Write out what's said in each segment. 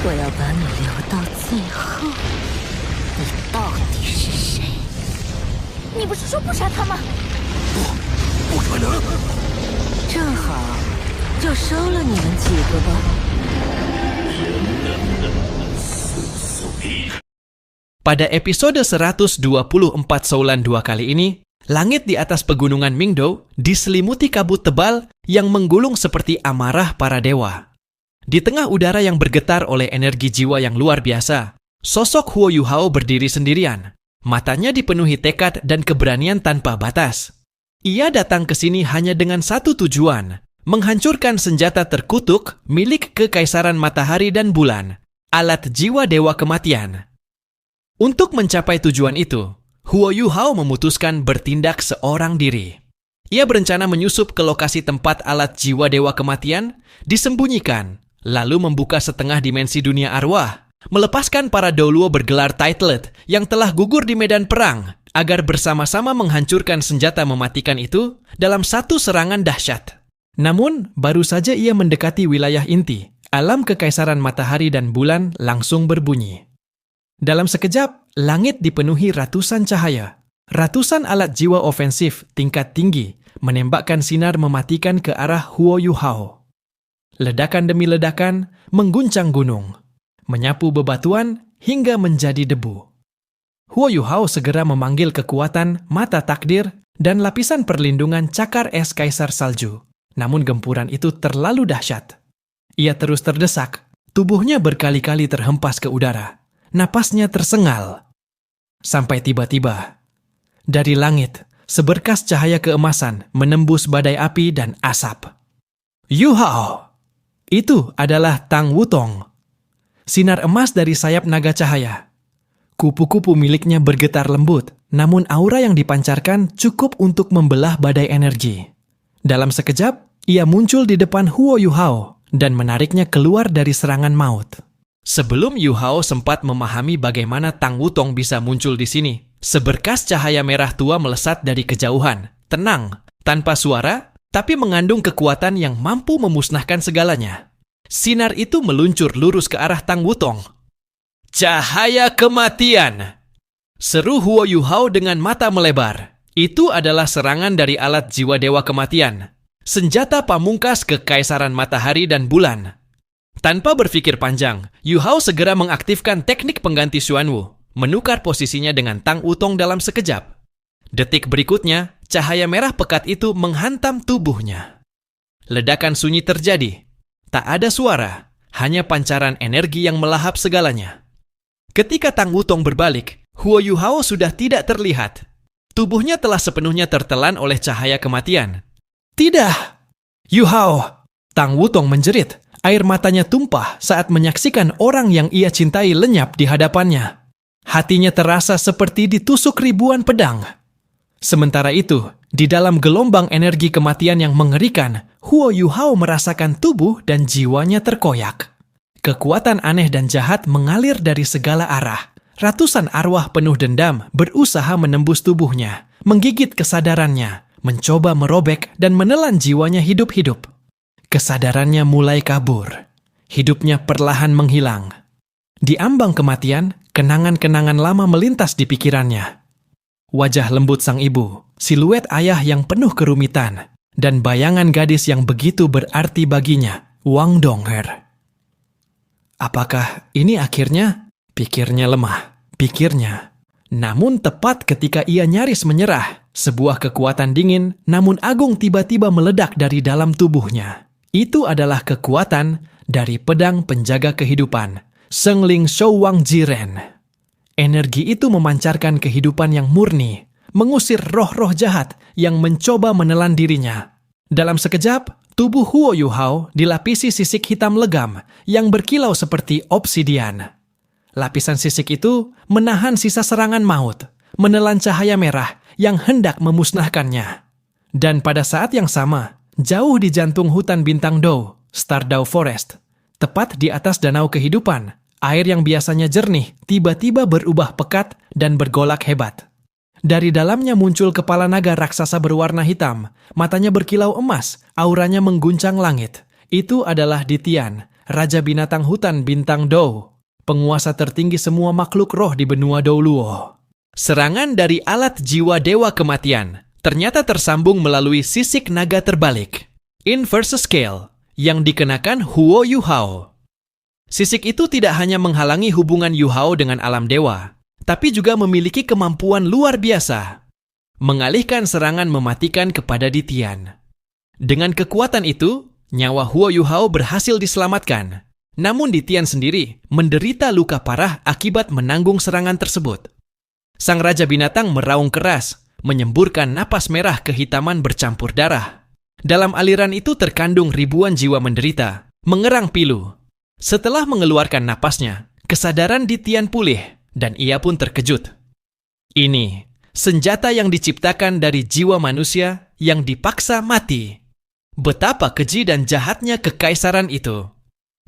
我要把你留到最后。你到底是谁？你不是说不杀他吗？不可能！正好，就收了你们几个吧。Pada episode 124 Soulan 2 kali ini, langit di atas pegunungan Mingdou diselimuti kabut tebal yang menggulung seperti amarah para dewa. Di tengah udara yang bergetar oleh energi jiwa yang luar biasa, sosok Huo Yuhao berdiri sendirian. Matanya dipenuhi tekad dan keberanian tanpa batas. Ia datang ke sini hanya dengan satu tujuan, menghancurkan senjata terkutuk milik Kekaisaran Matahari dan Bulan, alat jiwa Dewa Kematian. Untuk mencapai tujuan itu, Huo Yuhao memutuskan bertindak seorang diri. Ia berencana menyusup ke lokasi tempat alat jiwa Dewa Kematian, disembunyikan, lalu membuka setengah dimensi dunia arwah, melepaskan para Douluo bergelar Titlet yang telah gugur di medan perang, agar bersama-sama menghancurkan senjata mematikan itu dalam satu serangan dahsyat. Namun, baru saja ia mendekati wilayah inti, alam Kekaisaran Matahari dan Bulan langsung berbunyi. Dalam sekejap, langit dipenuhi ratusan cahaya. Ratusan alat jiwa ofensif tingkat tinggi menembakkan sinar mematikan ke arah Huo Yuhao. Ledakan demi ledakan mengguncang gunung, menyapu bebatuan hingga menjadi debu. Huo Yuhao segera memanggil kekuatan mata takdir dan lapisan perlindungan cakar es kaisar salju. Namun gempuran itu terlalu dahsyat. Ia terus terdesak, tubuhnya berkali-kali terhempas ke udara. Napasnya tersengal. Sampai tiba-tiba, dari langit, seberkas cahaya keemasan menembus badai api dan asap. Yuhao! Itu adalah Tang Wutong. Sinar emas dari sayap naga cahaya. Kupu-kupu miliknya bergetar lembut, namun aura yang dipancarkan cukup untuk membelah badai energi. Dalam sekejap, ia muncul di depan Huo Yuhao dan menariknya keluar dari serangan maut. Sebelum Yuhao sempat memahami bagaimana Tang Wutong bisa muncul di sini, seberkas cahaya merah tua melesat dari kejauhan, tenang, tanpa suara, tapi mengandung kekuatan yang mampu memusnahkan segalanya. Sinar itu meluncur lurus ke arah Tang Wutong. Cahaya kematian! Seru Huo Yuhao dengan mata melebar. Itu adalah serangan dari alat jiwa Dewa Kematian, senjata pamungkas Kekaisaran Matahari dan Bulan. Tanpa berpikir panjang, Yuhao segera mengaktifkan teknik pengganti Xuanwu, menukar posisinya dengan Tang Wutong dalam sekejap. Detik berikutnya, cahaya merah pekat itu menghantam tubuhnya. Ledakan sunyi terjadi. Tak ada suara, hanya pancaran energi yang melahap segalanya. Ketika Tang Wutong berbalik, Huo Yuhao sudah tidak terlihat. Tubuhnya telah sepenuhnya tertelan oleh cahaya kematian. Tidak! Yuhao! Tang Wutong menjerit. Air matanya tumpah saat menyaksikan orang yang ia cintai lenyap di hadapannya. Hatinya terasa seperti ditusuk ribuan pedang. Sementara itu, di dalam gelombang energi kematian yang mengerikan, Huo Yuhao merasakan tubuh dan jiwanya terkoyak. Kekuatan aneh dan jahat mengalir dari segala arah. Ratusan arwah penuh dendam berusaha menembus tubuhnya, menggigit kesadarannya, mencoba merobek dan menelan jiwanya hidup-hidup. Kesadarannya mulai kabur. Hidupnya perlahan menghilang. Di ambang kematian, kenangan-kenangan lama melintas di pikirannya. Wajah lembut sang ibu, siluet ayah yang penuh kerumitan, dan bayangan gadis yang begitu berarti baginya, Wang Dong'er. Apakah ini akhirnya? Pikirnya lemah, pikirnya. Namun tepat ketika ia nyaris menyerah, sebuah kekuatan dingin namun agung tiba-tiba meledak dari dalam tubuhnya. Itu adalah kekuatan dari pedang penjaga kehidupan, Sengling Shouwang Jiren. Energi itu memancarkan kehidupan yang murni, mengusir roh-roh jahat yang mencoba menelan dirinya. Dalam sekejap, tubuh Huo Yuhao dilapisi sisik hitam legam yang berkilau seperti obsidian. Lapisan sisik itu menahan sisa serangan maut, menelan cahaya merah yang hendak memusnahkannya. Dan pada saat yang sama, jauh di jantung hutan bintang Dou, Stardau Forest, tepat di atas danau kehidupan, air yang biasanya jernih tiba-tiba berubah pekat dan bergolak hebat. Dari dalamnya muncul kepala naga raksasa berwarna hitam, matanya berkilau emas, auranya mengguncang langit. Itu adalah Ditian, Raja Binatang Hutan Bintang Dou, penguasa tertinggi semua makhluk roh di benua Dou Luo. Serangan dari alat jiwa Dewa Kematian ternyata tersambung melalui sisik naga terbalik, inverse scale, yang dikenakan Huo Yuhao. Sisik itu tidak hanya menghalangi hubungan Yuhao dengan alam dewa, tapi juga memiliki kemampuan luar biasa, mengalihkan serangan mematikan kepada Ditian. Dengan kekuatan itu, nyawa Huo Yuhao berhasil diselamatkan. Namun Ditian sendiri menderita luka parah akibat menanggung serangan tersebut. Sang Raja Binatang meraung keras, menyemburkan napas merah kehitaman bercampur darah. Dalam aliran itu terkandung ribuan jiwa menderita, mengerang pilu. Setelah mengeluarkan napasnya, kesadaran Ditian pulih, dan ia pun terkejut. Ini, senjata yang diciptakan dari jiwa manusia yang dipaksa mati. Betapa keji dan jahatnya kekaisaran itu.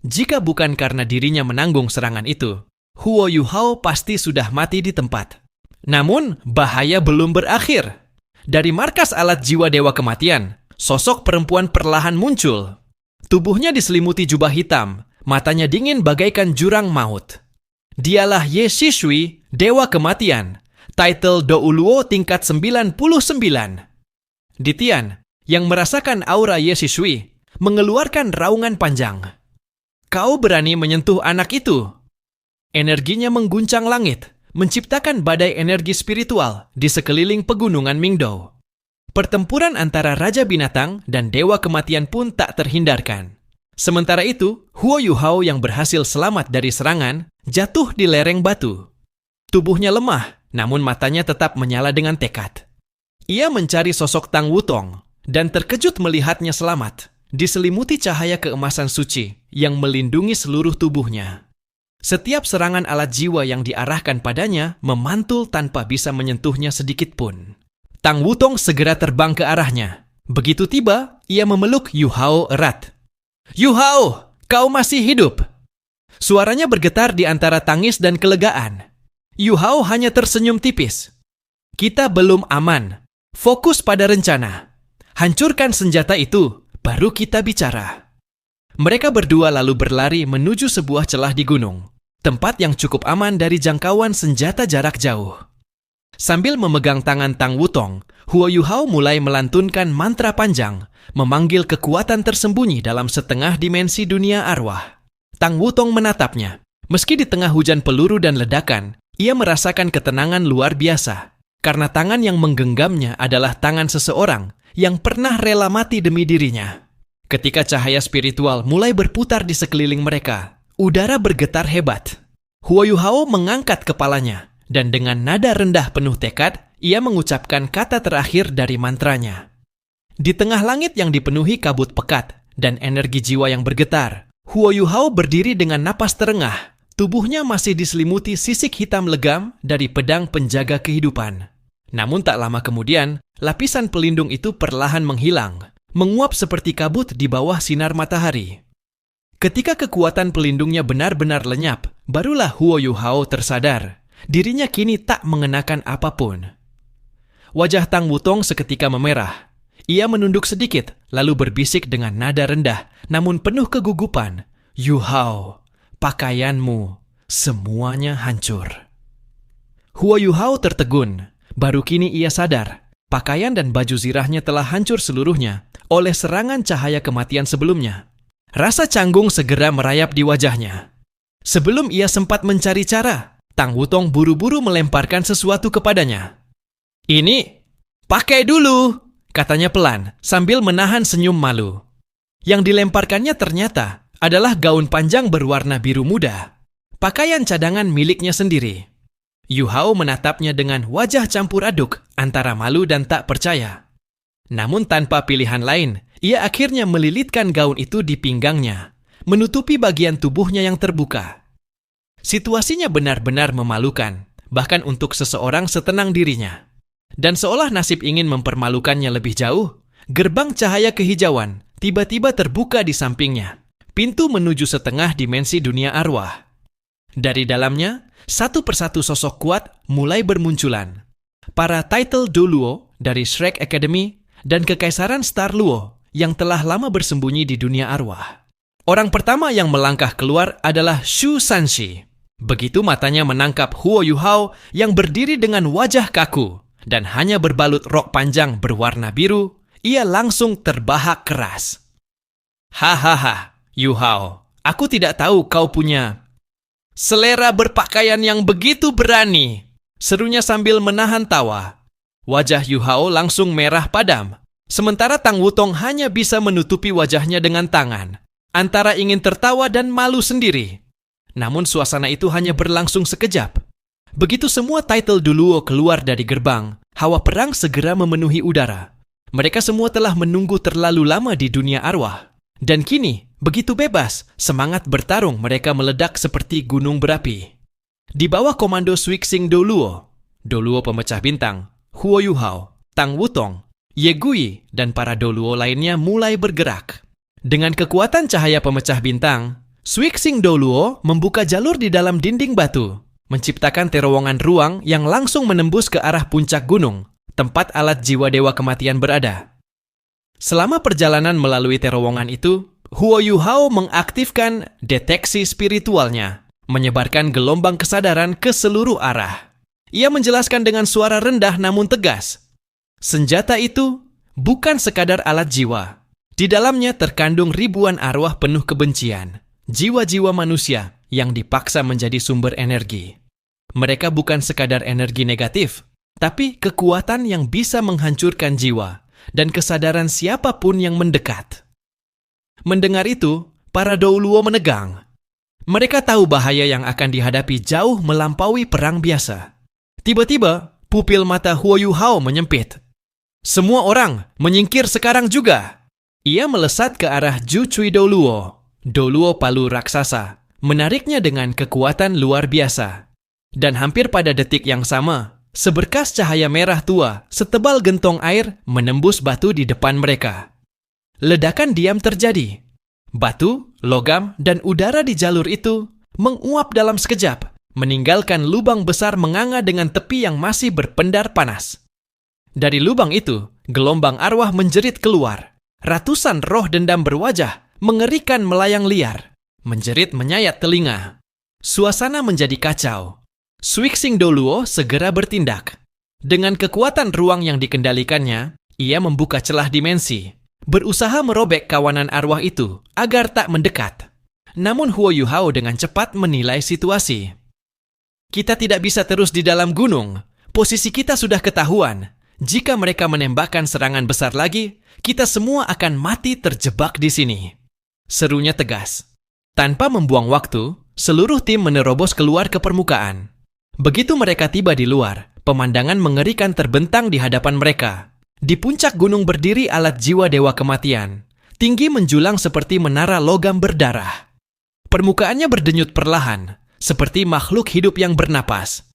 Jika bukan karena dirinya menanggung serangan itu, Huo Yuhao pasti sudah mati di tempat. Namun, bahaya belum berakhir. Dari markas alat jiwa Dewa Kematian, sosok perempuan perlahan muncul. Tubuhnya diselimuti jubah hitam, matanya dingin bagaikan jurang maut. Dialah Ye Shishui, Dewa Kematian, title Dou Luo tingkat 99. Ditian, yang merasakan aura Ye Shishui, mengeluarkan raungan panjang. Kau berani menyentuh anak itu? Energinya mengguncang langit, menciptakan badai energi spiritual di sekeliling pegunungan Mingdou. Pertempuran antara Raja Binatang dan Dewa Kematian pun tak terhindarkan. Sementara itu, Huo Yuhao yang berhasil selamat dari serangan, jatuh di lereng batu. Tubuhnya lemah, namun matanya tetap menyala dengan tekad. Ia mencari sosok Tang Wutong, dan terkejut melihatnya selamat, diselimuti cahaya keemasan suci yang melindungi seluruh tubuhnya. Setiap serangan alat jiwa yang diarahkan padanya memantul tanpa bisa menyentuhnya sedikit pun. Tang Wutong segera terbang ke arahnya. Begitu tiba, ia memeluk Yuhao erat. "Yuhao, kau masih hidup!" Suaranya bergetar di antara tangis dan kelegaan. Yuhao hanya tersenyum tipis. "Kita belum aman. Fokus pada rencana. Hancurkan senjata itu, baru kita bicara." Mereka berdua lalu berlari menuju sebuah celah di gunung, tempat yang cukup aman dari jangkauan senjata jarak jauh. Sambil memegang tangan Tang Wutong, Huo Yuhao mulai melantunkan mantra panjang, memanggil kekuatan tersembunyi dalam setengah dimensi dunia arwah. Tang Wutong menatapnya. Meski di tengah hujan peluru dan ledakan, ia merasakan ketenangan luar biasa, karena tangan yang menggenggamnya adalah tangan seseorang yang pernah rela mati demi dirinya. Ketika cahaya spiritual mulai berputar di sekeliling mereka, udara bergetar hebat. Huo Yuhao mengangkat kepalanya, dan dengan nada rendah penuh tekad, ia mengucapkan kata terakhir dari mantranya. Di tengah langit yang dipenuhi kabut pekat dan energi jiwa yang bergetar, Huo Yuhao berdiri dengan napas terengah. Tubuhnya masih diselimuti sisik hitam legam dari pedang penjaga kehidupan. Namun tak lama kemudian, lapisan pelindung itu perlahan menghilang, menguap seperti kabut di bawah sinar matahari. Ketika kekuatan pelindungnya benar-benar lenyap, barulah Huo Yuhao tersadar. Dirinya kini tak mengenakan apapun. Wajah Tang Wutong seketika memerah. Ia menunduk sedikit, lalu berbisik dengan nada rendah, namun penuh kegugupan. "Yuhao, pakaianmu semuanya hancur." Huo Yuhao tertegun. Baru kini ia sadar, pakaian dan baju zirahnya telah hancur seluruhnya oleh serangan cahaya kematian sebelumnya. Rasa canggung segera merayap di wajahnya. Sebelum ia sempat mencari cara, Tang Wutong buru-buru melemparkan sesuatu kepadanya. "Ini, pakai dulu," katanya pelan sambil menahan senyum malu. Yang dilemparkannya ternyata adalah gaun panjang berwarna biru muda, pakaian cadangan miliknya sendiri. Yuhao menatapnya dengan wajah campur aduk antara malu dan tak percaya. Namun tanpa pilihan lain, ia akhirnya melilitkan gaun itu di pinggangnya, menutupi bagian tubuhnya yang terbuka. Situasinya benar-benar memalukan, bahkan untuk seseorang setenang dirinya. Dan seolah nasib ingin mempermalukannya lebih jauh, gerbang cahaya kehijauan tiba-tiba terbuka di sampingnya. Pintu menuju setengah dimensi dunia arwah. Dari dalamnya, satu persatu sosok kuat mulai bermunculan. Para title Dou Luo dari Shrek Academy dan Kekaisaran Star Luo yang telah lama bersembunyi di dunia arwah. Orang pertama yang melangkah keluar adalah Shu Sanshi. Begitu matanya menangkap Huo Yuhao yang berdiri dengan wajah kaku dan hanya berbalut rok panjang berwarna biru, ia langsung terbahak keras. Hahaha, Yuhao, aku tidak tahu kau punya selera berpakaian yang begitu berani, serunya sambil menahan tawa. Wajah Yuhao langsung merah padam, sementara Tang Wutong hanya bisa menutupi wajahnya dengan tangan, antara ingin tertawa dan malu sendiri. Namun suasana itu hanya berlangsung sekejap. Begitu semua title Doluo keluar dari gerbang, hawa perang segera memenuhi udara. Mereka semua telah menunggu terlalu lama di dunia arwah. Dan kini, begitu bebas, semangat bertarung mereka meledak seperti gunung berapi. Di bawah komando Swixing Doluo, Doluo pemecah bintang, Huo Yuhao, Tang Wutong, Ye Gui, dan para Doluo lainnya mulai bergerak. Dengan kekuatan cahaya pemecah bintang, Swixing Doluo membuka jalur di dalam dinding batu, menciptakan terowongan ruang yang langsung menembus ke arah puncak gunung, tempat alat jiwa dewa kematian berada. Selama perjalanan melalui terowongan itu, Huo Yuhao mengaktifkan deteksi spiritualnya, menyebarkan gelombang kesadaran ke seluruh arah. Ia menjelaskan dengan suara rendah namun tegas. Senjata itu bukan sekadar alat jiwa. Di dalamnya terkandung ribuan arwah penuh kebencian. Jiwa-jiwa manusia yang dipaksa menjadi sumber energi. Mereka bukan sekadar energi negatif, tapi kekuatan yang bisa menghancurkan jiwa dan kesadaran siapapun yang mendekat. Mendengar itu, para Doluo menegang. Mereka tahu bahaya yang akan dihadapi jauh melampaui perang biasa. Tiba-tiba, pupil mata Huo Yuhao menyempit. Semua orang menyingkir sekarang juga. Ia melesat ke arah Ju Cui Doluo, Doluo palu raksasa, menariknya dengan kekuatan luar biasa. Dan hampir pada detik yang sama, seberkas cahaya merah tua setebal gentong air menembus batu di depan mereka. Ledakan diam terjadi. Batu, logam, dan udara di jalur itu menguap dalam sekejap, meninggalkan lubang besar menganga dengan tepi yang masih berpendar panas. Dari lubang itu, gelombang arwah menjerit keluar. Ratusan roh dendam berwajah mengerikan melayang liar, menjerit menyayat telinga. Suasana menjadi kacau. Swixing Doluo segera bertindak. Dengan kekuatan ruang yang dikendalikannya, ia membuka celah dimensi, berusaha merobek kawanan arwah itu agar tak mendekat. Namun Huo Yuhao dengan cepat menilai situasi. Kita tidak bisa terus di dalam gunung. Posisi kita sudah ketahuan. Jika mereka menembakkan serangan besar lagi, kita semua akan mati terjebak di sini. Serunya tegas. Tanpa membuang waktu, seluruh tim menerobos keluar ke permukaan. Begitu mereka tiba di luar, pemandangan mengerikan terbentang di hadapan mereka. Di puncak gunung berdiri alat jiwa dewa kematian, tinggi menjulang seperti menara logam berdarah. Permukaannya berdenyut perlahan, seperti makhluk hidup yang bernapas.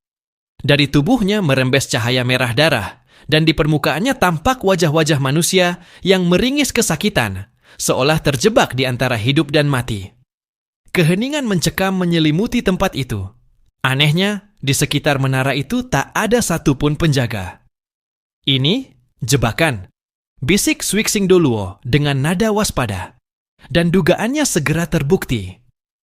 Dari tubuhnya merembes cahaya merah darah, dan di permukaannya tampak wajah-wajah manusia yang meringis kesakitan, seolah terjebak di antara hidup dan mati. Keheningan mencekam menyelimuti tempat itu. Anehnya, di sekitar menara itu tak ada satupun penjaga. Ini jebakan, bisik Swixing Doluo dengan nada waspada. Dan dugaannya segera terbukti.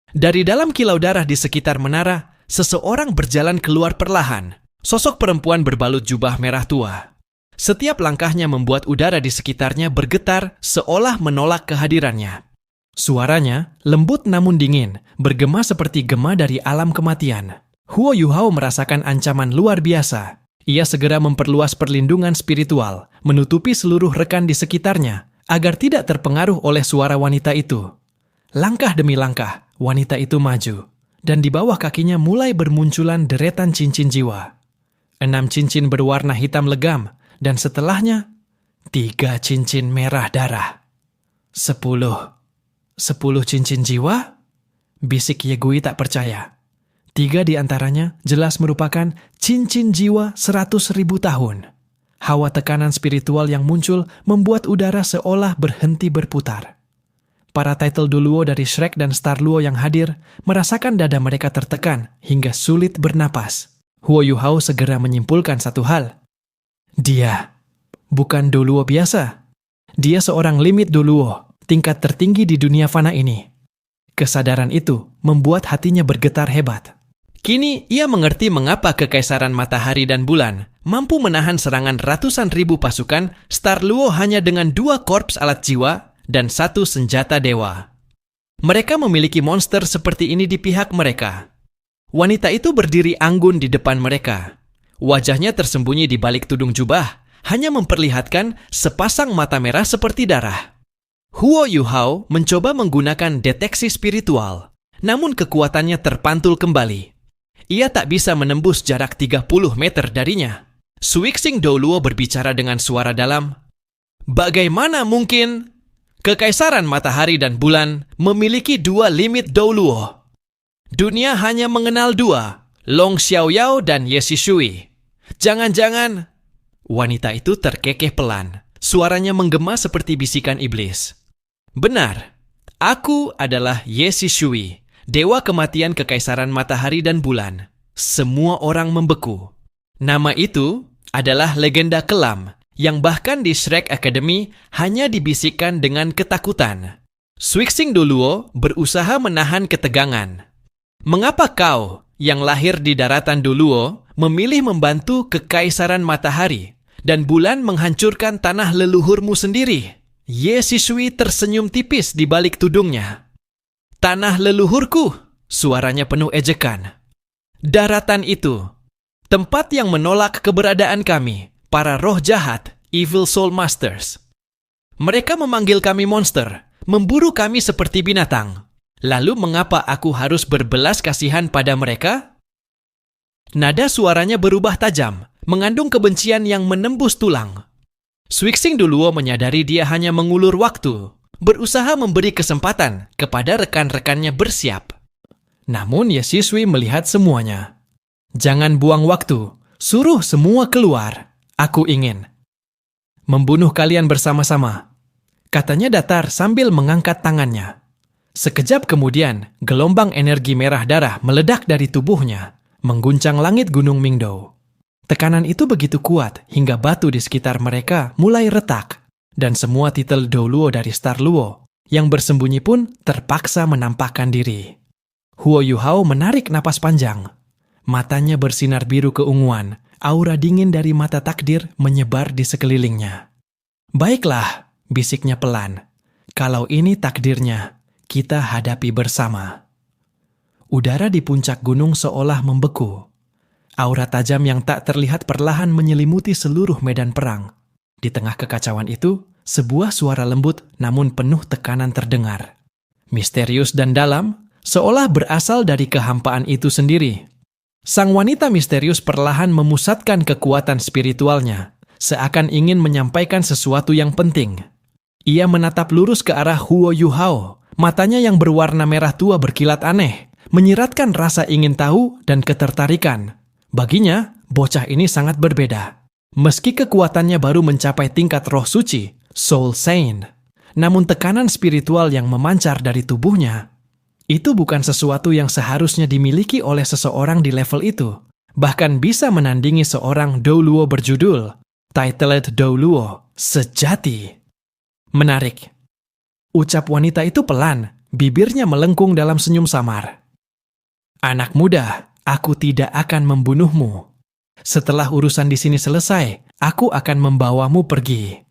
Dari dalam kilau darah di sekitar menara, seseorang berjalan keluar perlahan. Sosok perempuan berbalut jubah merah tua. Setiap langkahnya membuat udara di sekitarnya bergetar seolah menolak kehadirannya. Suaranya lembut namun dingin, bergema seperti gema dari alam kematian. Huo Yuhao merasakan ancaman luar biasa. Ia segera memperluas perlindungan spiritual, menutupi seluruh rekan di sekitarnya, agar tidak terpengaruh oleh suara wanita itu. Langkah demi langkah, wanita itu maju, dan di bawah kakinya mulai bermunculan deretan cincin jiwa. 6 cincin berwarna hitam legam, dan setelahnya 3 cincin merah darah. 10 cincin jiwa? Bisik Ye Gui tak percaya. 3 di antaranya jelas merupakan cincin jiwa 100.000 tahun. Hawa tekanan spiritual yang muncul membuat udara seolah berhenti berputar. Para title Doluo dari Shrek dan Star Luo yang hadir merasakan dada mereka tertekan hingga sulit bernapas. Huo Yuhao segera menyimpulkan satu hal. Dia bukan Doluo biasa. Dia seorang limit Doluo, tingkat tertinggi di dunia fana ini. Kesadaran itu membuat hatinya bergetar hebat. Kini ia mengerti mengapa Kekaisaran Matahari dan Bulan mampu menahan serangan ratusan ribu pasukan Star Luo hanya dengan 2 korps alat jiwa dan 1 senjata dewa. Mereka memiliki monster seperti ini di pihak mereka. Wanita itu berdiri anggun di depan mereka. Wajahnya tersembunyi di balik tudung jubah, hanya memperlihatkan sepasang mata merah seperti darah. Huo Yuhao mencoba menggunakan deteksi spiritual, namun kekuatannya terpantul kembali. Ia tak bisa menembus jarak 30 meter darinya. Suixing Douluo berbicara dengan suara dalam. Bagaimana mungkin? Kekaisaran Matahari dan Bulan memiliki 2 limit Douluo. Dunia hanya mengenal 2, Long Xiaoyao dan Ye Shishui. Jangan-jangan... Wanita itu terkekeh pelan. Suaranya menggema seperti bisikan iblis. Benar, aku adalah Ye Shishui, dewa kematian Kekaisaran Matahari dan Bulan. Semua orang membeku. Nama itu adalah legenda kelam yang bahkan di Shrek Academy hanya dibisikkan dengan ketakutan. Suixing Douluo berusaha menahan ketegangan. Mengapa kau, yang lahir di daratan Douluo, memilih membantu Kekaisaran Matahari dan Bulan menghancurkan tanah leluhurmu sendiri? Ye Shishui tersenyum tipis di balik tudungnya. Tanah leluhurku, suaranya penuh ejekan. Daratan itu, tempat yang menolak keberadaan kami, para roh jahat, Evil Soul Masters. Mereka memanggil kami monster, memburu kami seperti binatang. Lalu mengapa aku harus berbelas kasihan pada mereka? Nada suaranya berubah tajam, mengandung kebencian yang menembus tulang. Suixing Douluo menyadari dia hanya mengulur waktu, berusaha memberi kesempatan kepada rekan-rekannya bersiap. Namun Ye Shishui melihat semuanya. Jangan buang waktu, suruh semua keluar. Aku ingin membunuh kalian bersama-sama, katanya datar sambil mengangkat tangannya. Sekejap kemudian, gelombang energi merah darah meledak dari tubuhnya, mengguncang langit Gunung Mingdou. Tekanan itu begitu kuat hingga batu di sekitar mereka mulai retak, dan semua titel Douluo dari Star Luo yang bersembunyi pun terpaksa menampakkan diri. Huo Yuhao menarik napas panjang. Matanya bersinar biru keunguan, aura dingin dari mata takdir menyebar di sekelilingnya. Baiklah, bisiknya pelan. Kalau ini takdirnya, kita hadapi bersama. Udara di puncak gunung seolah membeku. Aura tajam yang tak terlihat perlahan menyelimuti seluruh medan perang. Di tengah kekacauan itu, sebuah suara lembut namun penuh tekanan terdengar. Misterius dan dalam, seolah berasal dari kehampaan itu sendiri. Sang wanita misterius perlahan memusatkan kekuatan spiritualnya, seakan ingin menyampaikan sesuatu yang penting. Ia menatap lurus ke arah Huo Yuhao. Matanya yang berwarna merah tua berkilat aneh, menyiratkan rasa ingin tahu dan ketertarikan. Baginya, bocah ini sangat berbeda. Meski kekuatannya baru mencapai tingkat roh suci, Soul Saint, namun tekanan spiritual yang memancar dari tubuhnya, itu bukan sesuatu yang seharusnya dimiliki oleh seseorang di level itu. Bahkan bisa menandingi seorang Douluo berjudul Titled Douluo sejati. Menarik. Ucap wanita itu pelan, bibirnya melengkung dalam senyum samar. Anak muda, aku tidak akan membunuhmu. Setelah urusan di sini selesai, aku akan membawamu pergi.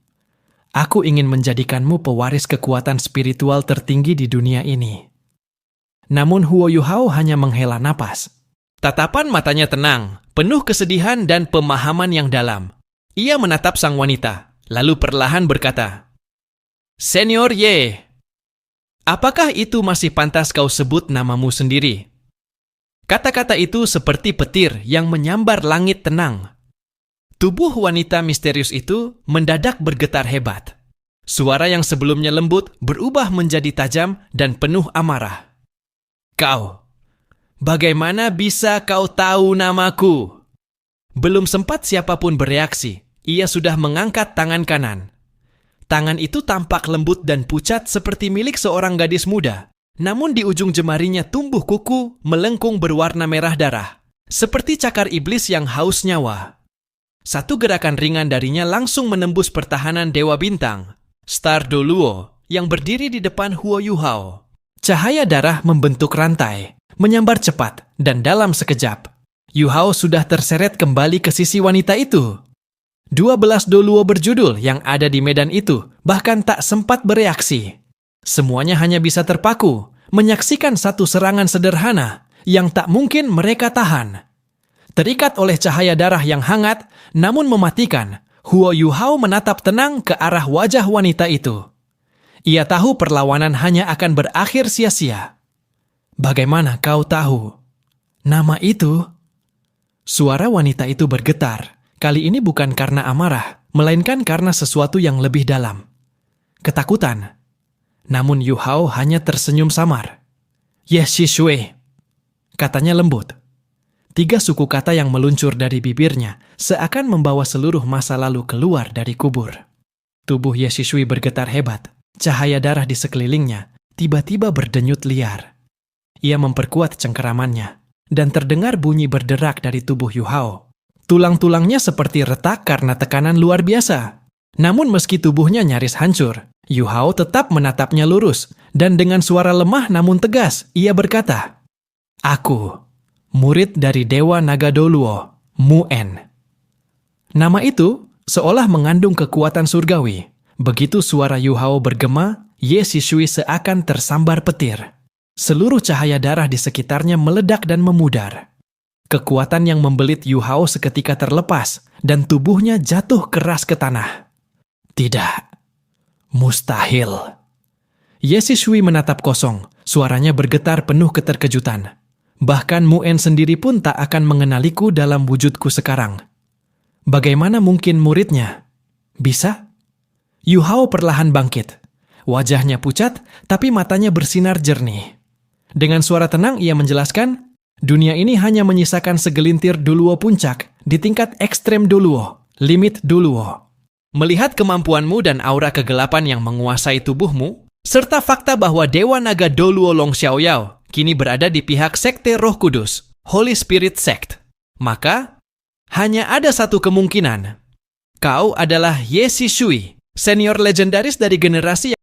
Aku ingin menjadikanmu pewaris kekuatan spiritual tertinggi di dunia ini. Namun Huo Yuhao hanya menghela napas. Tatapan matanya tenang, penuh kesedihan dan pemahaman yang dalam. Ia menatap sang wanita, lalu perlahan berkata, Senior Ye, apakah itu masih pantas kau sebut namamu sendiri? Kata-kata itu seperti petir yang menyambar langit tenang. Tubuh wanita misterius itu mendadak bergetar hebat. Suara yang sebelumnya lembut berubah menjadi tajam dan penuh amarah. Kau, bagaimana bisa kau tahu namaku? Belum sempat siapapun bereaksi, ia sudah mengangkat tangan kanan. Tangan itu tampak lembut dan pucat seperti milik seorang gadis muda. Namun di ujung jemarinya tumbuh kuku melengkung berwarna merah darah. Seperti cakar iblis yang haus nyawa. Satu gerakan ringan darinya langsung menembus pertahanan Dewa Bintang, Star Douluo, yang berdiri di depan Huo Yuhao. Cahaya darah membentuk rantai, menyambar cepat, dan dalam sekejap, Yu Hao sudah terseret kembali ke sisi wanita itu. 12 doluo berjudul yang ada di medan itu bahkan tak sempat bereaksi. Semuanya hanya bisa terpaku, menyaksikan satu serangan sederhana yang tak mungkin mereka tahan. Terikat oleh cahaya darah yang hangat, namun mematikan, Huo Yu Hao menatap tenang ke arah wajah wanita itu. Ia tahu perlawanan hanya akan berakhir sia-sia. Bagaimana kau tahu? Nama itu? Suara wanita itu bergetar. Kali ini bukan karena amarah, melainkan karena sesuatu yang lebih dalam. Ketakutan. Namun Yu Hao hanya tersenyum samar. Ye Shi Shui, katanya lembut. 3 suku kata yang meluncur dari bibirnya seakan membawa seluruh masa lalu keluar dari kubur. Tubuh Ye Shi Shui bergetar hebat. Cahaya darah di sekelilingnya tiba-tiba berdenyut liar. Ia memperkuat cengkeramannya, dan terdengar bunyi berderak dari tubuh Yu Hao. Tulang-tulangnya seperti retak karena tekanan luar biasa. Namun meski tubuhnya nyaris hancur, Yu Hao tetap menatapnya lurus, dan dengan suara lemah namun tegas, ia berkata, "Aku, murid dari Dewa Naga Doluo, Mu-En." Nama itu seolah mengandung kekuatan surgawi. Begitu suara Yu Hao bergema, Ye Shi Shui seakan tersambar petir. Seluruh cahaya darah di sekitarnya meledak dan memudar. Kekuatan yang membelit Yu Hao seketika terlepas, dan tubuhnya jatuh keras ke tanah. Tidak. Mustahil. Ye Shi Shui menatap kosong, suaranya bergetar penuh keterkejutan. Bahkan Mu-En sendiri pun tak akan mengenaliku dalam wujudku sekarang. Bagaimana mungkin muridnya? Bisa? Yu Hao perlahan bangkit. Wajahnya pucat, tapi matanya bersinar jernih. Dengan suara tenang ia menjelaskan, dunia ini hanya menyisakan segelintir doluo puncak di tingkat ekstrem doluo, limit doluo. Melihat kemampuanmu dan aura kegelapan yang menguasai tubuhmu, serta fakta bahwa Dewa Naga Doluo Long Xiaoyao kini berada di pihak Sekte Roh Kudus, Holy Spirit Sect, maka hanya ada satu kemungkinan. Kau adalah Ye Shi Shui, senior legendaris dari generasi